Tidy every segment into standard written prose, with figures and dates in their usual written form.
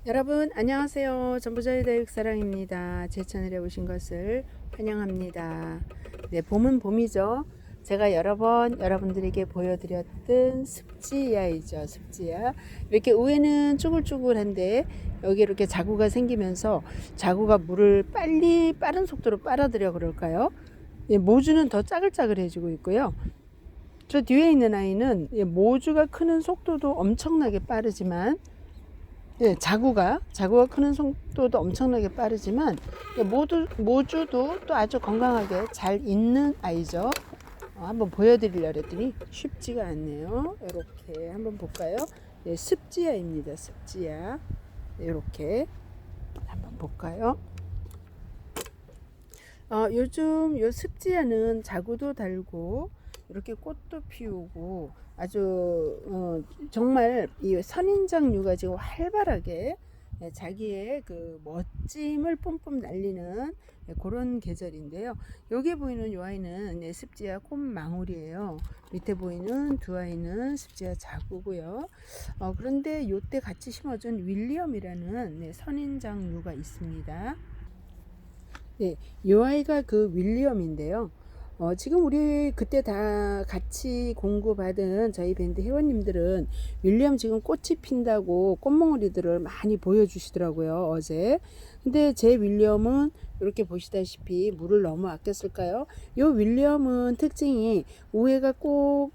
여러분 안녕하세요. 전부자의 다육사랑입니다. 제 채널에 오신 것을 환영합니다. 네, 봄은 봄이죠. 제가 여러 번 여러분들에게 보여드렸던 습지야이죠. 습지야. 이렇게 위에는 쭈글쭈글한데 여기 이렇게 자구가 생기면서 자구가 물을 빠른 속도로 빨아들여 그럴까요? 예, 모주는 더 짜글짜글해지고 있고요. 저 뒤에 있는 아이는 모주가 크는 속도도 엄청나게 빠르지만 자구가 크는 속도도 엄청나게 빠르지만 모주도 또 아주 건강하게 잘 있는 아이죠. 한번 보여드리려고 했더니 쉽지가 않네요. 이렇게 한번 볼까요? 습지야입니다. 습지야. 이렇게 한번 볼까요? 요즘 요 습지야는 자구도 달고 이렇게 꽃도 피우고 아주 정말 이 선인장류가 지금 활발하게 자기의 그 멋짐을 뿜뿜 날리는 그런 계절인데요. 여기 보이는 이 아이는 습지야 꽃망울이에요. 밑에 보이는 두 아이는 습지야 자구고요. 그런데 요때 같이 심어준 윌리엄이라는 선인장류가 있습니다. 네, 이 아이가 그 윌리엄인데요. 지금 우리 그때 다 같이 공구받은 저희 밴드 회원님들은 윌리엄 지금 꽃이 핀다고 꽃몽우리들을 많이 보여주시더라고요, 어제. 근데 제 윌리엄은 이렇게 보시다시피 물을 너무 아꼈을까요? 이 윌리엄은 특징이 우회가 꼭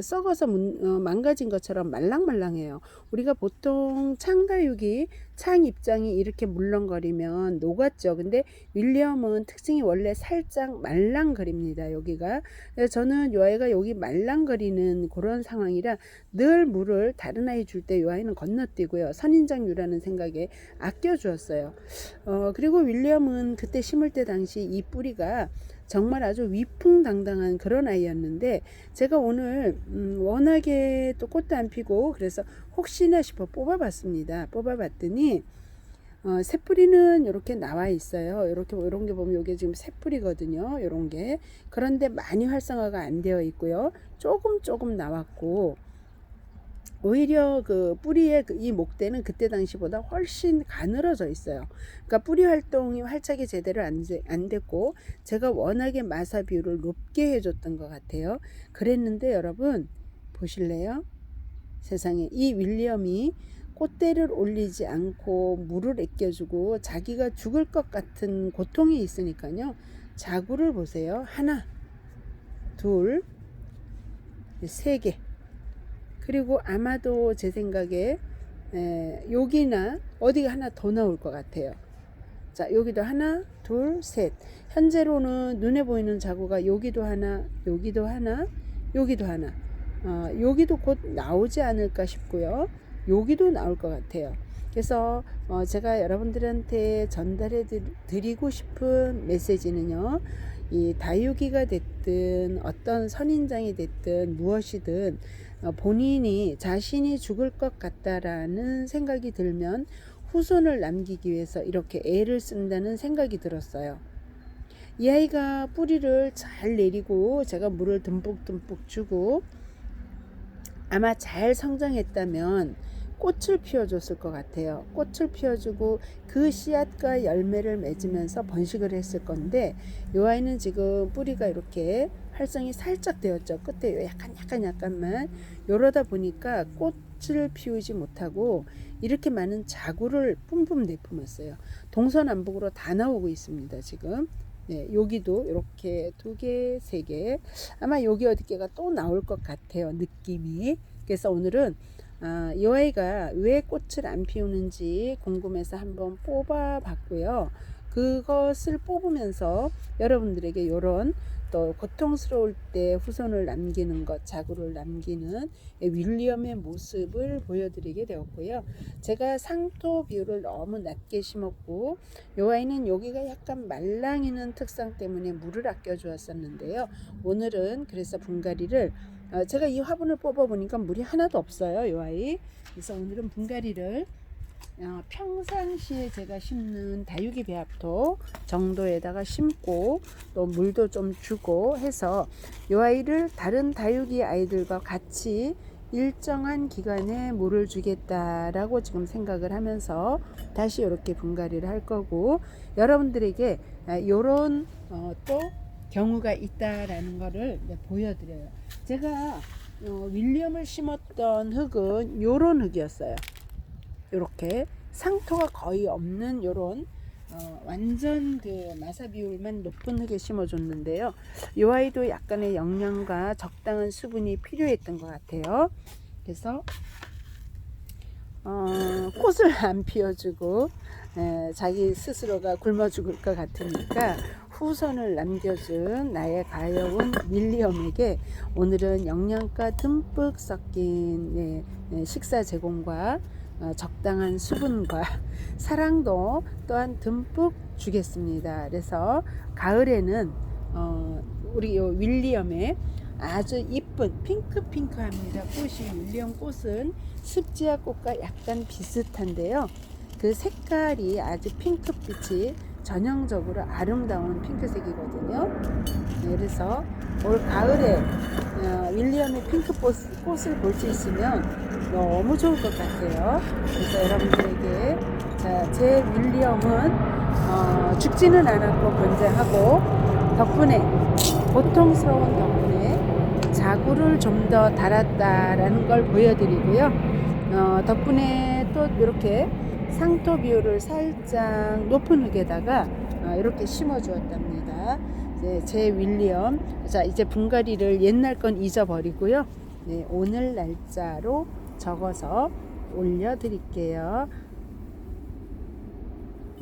썩어서 망가진 것처럼 말랑말랑해요. 우리가 보통 창다육이 창 입장이 이렇게 물렁거리면 녹았죠. 근데 윌리엄은 특징이 원래 살짝 말랑거립니다. 여기가. 그래서 저는 이 아이가 여기 말랑거리는 그런 상황이라 늘 물을 다른 아이 줄 때 이 아이는 건너뛰고요. 선인장류라는 생각에 아껴주었어요. 그리고 윌리엄은 그때 심을 때 당시 이 뿌리가 정말 아주 위풍당당한 그런 아이였는데 제가 오늘 워낙에 또 꽃도 안 피고 그래서 혹시나 싶어 뽑아봤습니다. 뽑아봤더니 새뿌리는 이렇게 나와 있어요. 이렇게 이런 게 보면 이게 지금 새뿌리거든요. 이런 게. 그런데 많이 활성화가 안 되어 있고요. 조금 나왔고 오히려 그 뿌리의 이 목대는 그때 당시보다 훨씬 가늘어져 있어요. 그러니까 뿌리 활동이 활착이 제대로 안 됐고 제가 워낙에 마사 비율을 높게 해줬던 것 같아요. 그랬는데 여러분 보실래요? 세상에 이 윌리엄이 꽃대를 올리지 않고 물을 아껴주고 자기가 죽을 것 같은 고통이 있으니까요. 자구를 보세요. 하나, 둘, 세 개. 그리고 아마도 제 생각에 여기나 어디가 하나 더 나올 것 같아요. 자, 여기도 하나, 둘, 셋. 현재로는 눈에 보이는 자구가 여기도 하나, 여기도 하나, 여기도 하나. 여기도 곧 나오지 않을까 싶고요. 여기도 나올 것 같아요. 그래서 제가 여러분들한테 전달해 드리고 싶은 메시지는요. 이 다육이가 됐든 어떤 선인장이 됐든 무엇이든 본인이 자신이 죽을 것 같다라는 생각이 들면 후손을 남기기 위해서 이렇게 애를 쓴다는 생각이 들었어요. 이 아이가 뿌리를 잘 내리고 제가 물을 듬뿍듬뿍 주고 아마 잘 성장했다면 꽃을 피워줬을 것 같아요. 꽃을 피워주고 그 씨앗과 열매를 맺으면서 번식을 했을 건데 이 아이는 지금 뿌리가 이렇게 활성이 살짝 되었죠. 끝에 약간만 이러다 보니까 꽃을 피우지 못하고 이렇게 많은 자구를 뿜뿜 내뿜었어요. 동서남북으로 다 나오고 있습니다. 지금. 네, 여기도 이렇게 두 개, 세 개. 아마 여기 어디께가 또 나올 것 같아요. 느낌이. 그래서 오늘은 이 아이가 왜 꽃을 안 피우는지 궁금해서 한번 뽑아 봤고요. 그것을 뽑으면서 여러분들에게 이런 또 고통스러울 때 후손을 남기는 것, 자구를 남기는 윌리엄의 모습을 보여드리게 되었고요. 제가 상토 비율을 너무 낮게 심었고 이 아이는 여기가 약간 말랑이는 특성 때문에 물을 아껴 주었었는데요. 오늘은 그래서 분갈이를 제가 이 화분을 뽑아 보니까 물이 하나도 없어요. 이 아이. 그래서 오늘은 분갈이를 평상시에 제가 심는 다육이 배합토 정도에다가 심고 또 물도 좀 주고 해서 이 아이를 다른 다육이 아이들과 같이 일정한 기간에 물을 주겠다라고 지금 생각을 하면서 다시 이렇게 분갈이를 할 거고, 여러분들에게 이런 또 경우가 있다라는 거를 보여드려요. 제가 윌리엄을 심었던 흙은 요런 흙이었어요. 이렇게 상토가 거의 없는 요런 완전 그 마사 비율만 높은 흙에 심어줬는데요. 이 아이도 약간의 영양과 적당한 수분이 필요했던 것 같아요. 그래서 꽃을 안 피워주고 자기 스스로가 굶어 죽을 것 같으니까 후손을 남겨준 나의 가여운 윌리엄에게 오늘은 영양가 듬뿍 섞인 식사 제공과 적당한 수분과 사랑도 또한 듬뿍 주겠습니다. 그래서 가을에는 우리 요 윌리엄의 아주 이쁜 핑크핑크합니다. 꽃이, 윌리엄 꽃은 습지아 꽃과 약간 비슷한데요. 그 색깔이 아주 핑크빛이 전형적으로 아름다운 핑크색이거든요. 그래서 올 가을에 윌리엄의 핑크꽃을 볼 수 있으면 너무 좋을 것 같아요. 그래서 여러분들에게 제 윌리엄은 죽지는 않았고 건재하고 덕분에 고통스러운 덕분에 자구를 좀 더 달았다라는 걸 보여드리고요. 덕분에 또 이렇게 상토 비율을 살짝 높은 흙에다가 이렇게 심어 주었답니다. 제 윌리엄. 자, 이제 분갈이를 옛날 건 잊어버리고요. 네, 오늘 날짜로 적어서 올려드릴게요.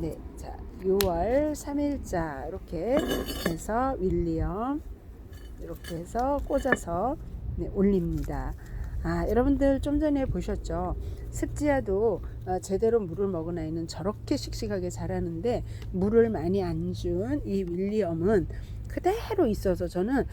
네, 자, 6월 3일자 이렇게 해서 윌리엄 이렇게 해서 꽂아서 올립니다. 여러분들 좀 전에 보셨죠? 습지야도 제대로 물을 먹은 아이는 저렇게 씩씩하게 자라는데 물을 많이 안 준 이 윌리엄은 그대로 있어서 저는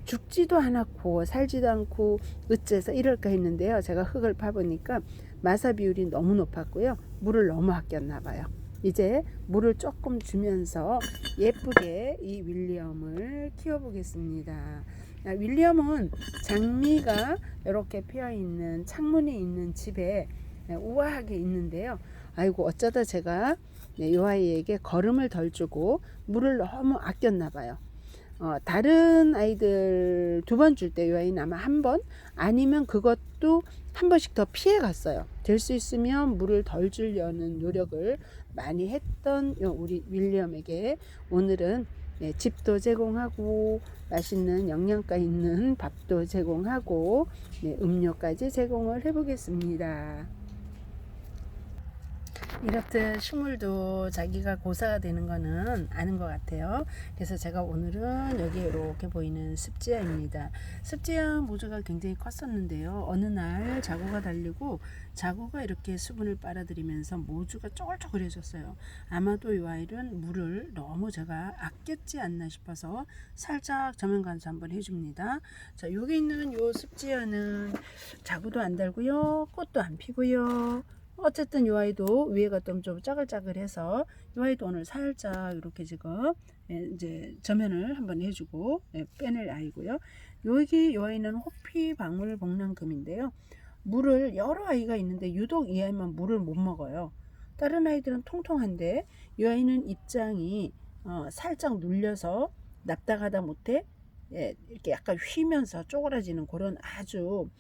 죽지도 않았고 살지도 않고 어째서 이럴까 했는데요. 제가 흙을 파보니까 마사 비율이 너무 높았고요. 물을 너무 아꼈나 봐요. 이제 물을 조금 주면서 예쁘게 이 윌리엄을 키워보겠습니다. 윌리엄은 장미가 이렇게 피어있는 창문에 있는 집에 우아하게 있는데요. 아이고 어쩌다 제가 이 아이에게 거름을 덜 주고 물을 너무 아꼈나 봐요. 다른 아이들 2번 줄 때 이 아이는 아마 1번 아니면 그것도 1번씩 더 피해 갔어요. 될 수 있으면 물을 덜 주려는 노력을 많이 했던 우리 윌리엄에게 오늘은 집도 제공하고 맛있는 영양가 있는 밥도 제공하고 음료까지 제공을 해 보겠습니다. 이렇듯 식물도 자기가 고사가 되는 거는 아는 것 같아요. 그래서 제가 오늘은 여기 이렇게 보이는 습지야입니다. 습지야 모주가 굉장히 컸었는데요. 어느 날 자구가 달리고 자구가 이렇게 수분을 빨아들이면서 모주가 쪼글쪼글해졌어요. 아마도 이 아이는 물을 너무 제가 아꼈지 않나 싶어서 살짝 저면 관수 한번 해줍니다. 자, 여기 있는 요 습지야는 자구도 안 달고요, 꽃도 안 피고요. 어쨌든 이 아이도 위에가 좀 짜글짜글해서 이 아이도 오늘 살짝 이렇게 지금 이제 저면을 한번 해주고 빼낼 아이고요. 여기 이 아이는 호피 방울 복랑금인데요. 물을 여러 아이가 있는데 유독 이 아이만 물을 못 먹어요. 다른 아이들은 통통한데 이 아이는 입장이 살짝 눌려서 납작하다 못해 이렇게 약간 휘면서 쪼그라지는 그런 아주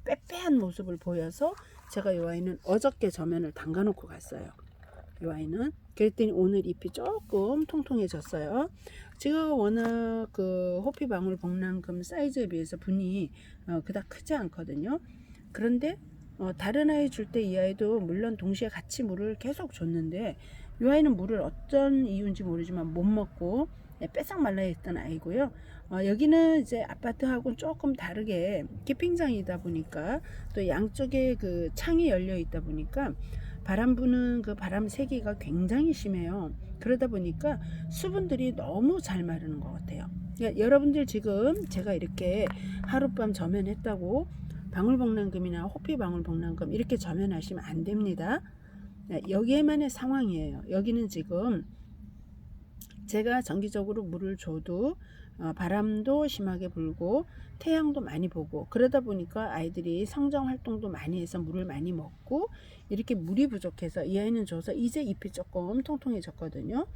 빼빼한 모습을 보여서 제가 이 아이는 어저께 저면을 담가 놓고 갔어요. 이 아이는 그랬더니 오늘 잎이 조금 통통해졌어요. 제가 워낙 그 호피 방울 복랑금 사이즈에 비해서 분이 그닥 크지 않거든요. 그런데 다른 아이 줄 때 이 아이도 물론 동시에 같이 물을 계속 줬는데 이 아이는 물을 어떤 이유인지 모르지만 못 먹고 빼싹 말라 있던 아이고요. 여기는 이제 아파트하고 조금 다르게 캠핑장이다 보니까 또 양쪽에 그 창이 열려 있다 보니까 바람 부는 그 바람 세기가 굉장히 심해요. 그러다 보니까 수분들이 너무 잘 마르는 것 같아요. 그러니까 여러분들 지금 제가 이렇게 하룻밤 저면했다고 방울복랑금이나 호피 방울복랑금 이렇게 저면하시면 안 됩니다. 여기에만의 상황이에요. 여기는 지금 제가 정기적으로 물을 줘도 바람도 심하게 불고 태양도 많이 보고 그러다 보니까 아이들이 성장 활동도 많이 해서 물을 많이 먹고 이렇게 물이 부족해서 이 아이는 줘서 이제 잎이 조금 통통해졌거든요.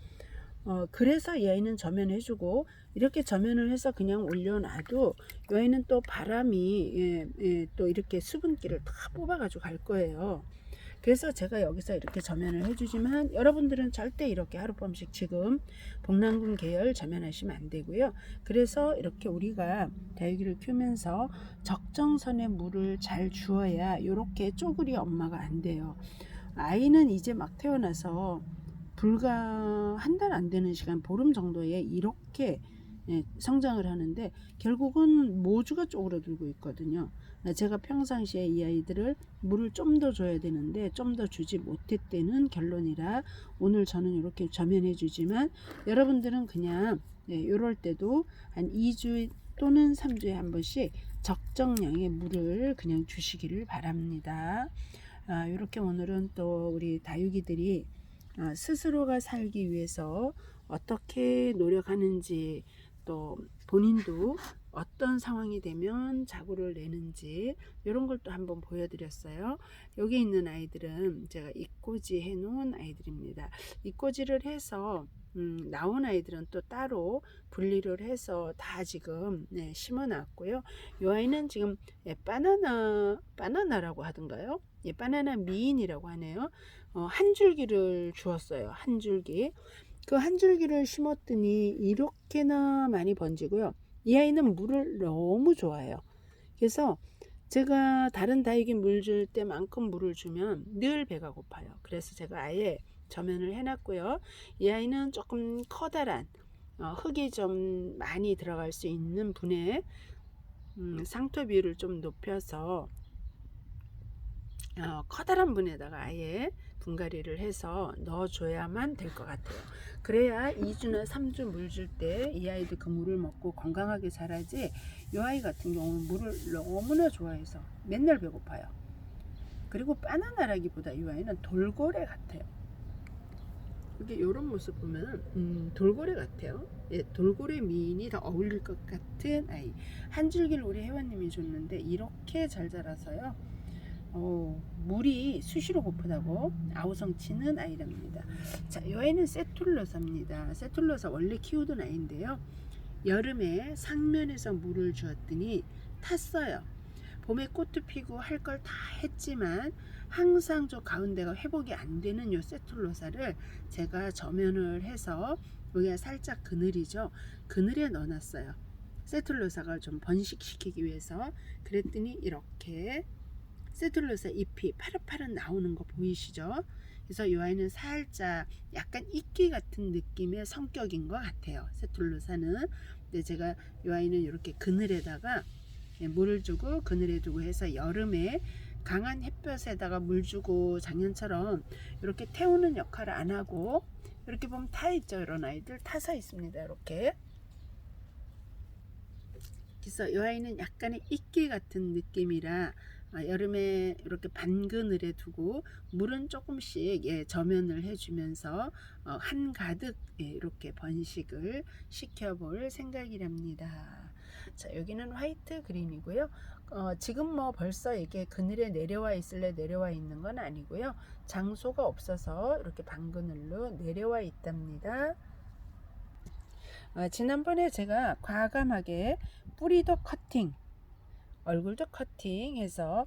그래서 이 아이는 저면해주고 이렇게 저면을 해서 그냥 올려놔도 이 아이는 또 바람이 또 이렇게 수분기를 다 뽑아가지고 갈 거예요. 그래서 제가 여기서 이렇게 저면을 해주지만 여러분들은 절대 이렇게 하룻밤씩 지금 복랑금 계열 저면하시면 안 되고요. 그래서 이렇게 우리가 다육이를 키우면서 적정선의 물을 잘 주어야 이렇게 쪼그리 엄마가 안 돼요. 아이는 이제 막 태어나서 불과 한 달 안 되는 시간, 보름 정도에 이렇게 성장을 하는데 결국은 모주가 쪼그러들고 있거든요. 제가 평상시에 이 아이들을 물을 좀 더 줘야 되는데 좀 더 주지 못했다는 결론이라 오늘 저는 이렇게 저면해 주지만 여러분들은 그냥 이럴 때도 한 2주 또는 3주에 한 번씩 적정량의 물을 그냥 주시기를 바랍니다. 이렇게 오늘은 또 우리 다육이들이 스스로가 살기 위해서 어떻게 노력하는지 또 본인도 어떤 상황이 되면 자구를 내는지 이런 걸 또 한번 보여드렸어요. 여기 있는 아이들은 제가 잎꽂이 해 놓은 아이들입니다. 잎꽂이를 해서 나온 아이들은 또 따로 분리를 해서 다 지금 심어 놨고요. 이 아이는 지금 바나나라고 하던가요? 바나나 미인이라고 하네요. 한 줄기를 주었어요. 한 줄기. 그 한 줄기를 심었더니 이렇게나 많이 번지고요. 이 아이는 물을 너무 좋아해요. 그래서 제가 다른 다육이 물 줄 때만큼 물을 주면 늘 배가 고파요. 그래서 제가 아예 저면을 해놨고요. 이 아이는 조금 커다란 흙이 좀 많이 들어갈 수 있는 분에 상토 비율을 좀 높여서 커다란 분에다가 아예 분갈이를 해서 넣어줘야만 될 것 같아요. 그래야 2주나 3주 물 줄 때 이 아이들 그 물을 먹고 건강하게 자라지. 이 아이 같은 경우는 물을 너무나 좋아해서 맨날 배고파요. 그리고 바나나라기보다 이 아이는 돌고래 같아요. 이렇게 이런 모습 보면 돌고래 같아요. 돌고래 미인이 더 어울릴 것 같은 아이. 한 줄기를 우리 회원님이 줬는데 이렇게 잘 자라서요. 물이 수시로 고프다고 아우성치는 아이랍니다. 자, 이 아이는 세툴로사입니다. 세툴로사 원래 키우던 아이인데요. 여름에 상면에서 물을 주었더니 탔어요. 봄에 꽃도 피고 할 걸 다 했지만 항상 저 가운데가 회복이 안 되는 요 세툴로사를 제가 저면을 해서 여기가 살짝 그늘이죠. 그늘에 넣어놨어요. 세툴로사가 좀 번식시키기 위해서. 그랬더니 이렇게 세툴로사 잎이 파릇파릇 나오는 거 보이시죠? 그래서 이 아이는 살짝 약간 이끼 같은 느낌의 성격인 것 같아요. 세툴로사는. 근데 제가 이 아이는 이렇게 그늘에다가 물을 주고 그늘에 두고 해서 여름에 강한 햇볕에다가 물 주고 작년처럼 이렇게 태우는 역할을 안 하고 이렇게 보면 타 있죠. 이런 아이들 타서 있습니다. 이렇게. 그래서 이 아이는 약간의 이끼 같은 느낌이라 여름에 이렇게 반그늘에 두고 물은 조금씩 저면을 해주면서 한가득 이렇게 번식을 시켜볼 생각이랍니다. 자, 여기는 화이트 그린이고요. 지금 뭐 벌써 이게 그늘에 내려와 있을래 내려와 있는 건 아니고요. 장소가 없어서 이렇게 반그늘로 내려와 있답니다. 지난번에 제가 과감하게 뿌리도 커팅, 얼굴도 커팅해서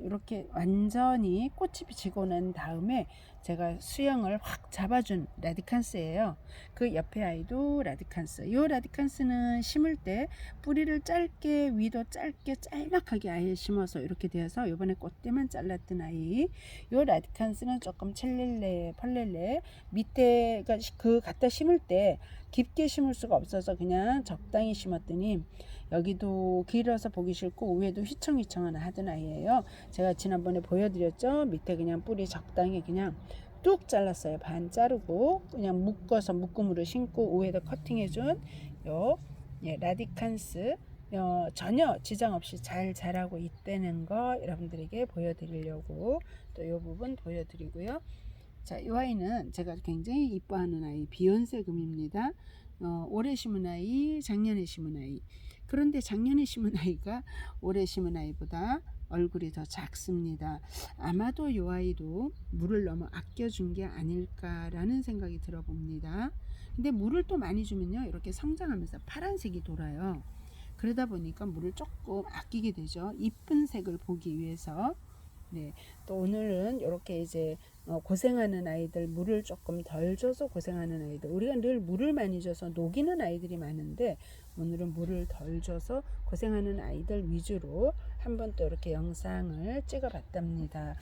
이렇게 완전히 꽃이 지고 난 다음에 제가 수영을 확 잡아준 라디칸스예요. 그 옆에 아이도 라디칸스. 이 라디칸스는 심을 때 뿌리를 짧게 위도 짧게 짤막하게 아예 심어서 이렇게 되어서 이번에 꽃대만 잘랐던 아이. 이 라디칸스는 조금 첼렐레 펄렐레 밑에가 그 갖다 심을 때 깊게 심을 수가 없어서 그냥 적당히 심었더니 여기도 길어서 보기 싫고 위에도 휘청휘청 하던 아이예요. 제가 지난번에 보여드렸죠. 밑에 그냥 뿌리 적당히 그냥 뚝 잘랐어요. 반 자르고 그냥 묶어서 묶음으로 심고 위에다 커팅해준 요 라디칸스 전혀 지장 없이 잘 자라고 있다는 거 여러분들에게 보여드리려고 또 이 부분 보여드리고요. 자, 이 아이는 제가 굉장히 이뻐하는 아이 비욘세 금입니다. 올해 심은 아이, 작년에 심은 아이. 그런데 작년에 심은 아이가 올해 심은 아이보다 얼굴이 더 작습니다. 아마도 이 아이도 물을 너무 아껴준 게 아닐까라는 생각이 들어봅니다. 근데 물을 또 많이 주면요, 이렇게 성장하면서 파란색이 돌아요. 그러다 보니까 물을 조금 아끼게 되죠. 이쁜 색을 보기 위해서. 네, 또 오늘은 이렇게 이제 고생하는 아이들, 물을 조금 덜 줘서 고생하는 아이들, 우리가 늘 물을 많이 줘서 녹이는 아이들이 많은데 오늘은 물을 덜 줘서 고생하는 아이들 위주로 한번 또 이렇게 영상을 찍어 봤답니다.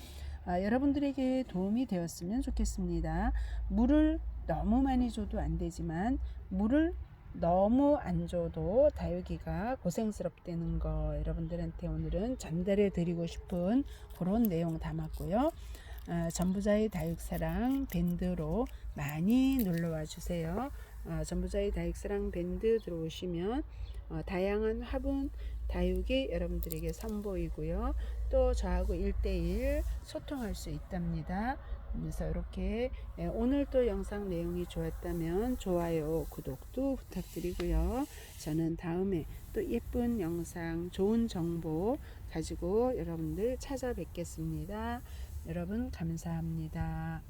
여러분들에게 도움이 되었으면 좋겠습니다. 물을 너무 많이 줘도 안 되지만 물을 너무 안 줘도 다육이가 고생스럽다는 거 여러분들한테 오늘은 전달해 드리고 싶은 그런 내용 담았고요. 전부자의 다육사랑 밴드로 많이 놀러와 주세요. 전부자의 다육사랑 밴드 들어오시면 다양한 화분 다육이 여러분들에게 선보이고요. 또 저하고 1대1 소통할 수 있답니다. 그래서 이렇게 오늘 또 영상 내용이 좋았다면 좋아요, 구독도 부탁드리고요. 저는 다음에 또 예쁜 영상, 좋은 정보 가지고 여러분들 찾아뵙겠습니다. 여러분 감사합니다.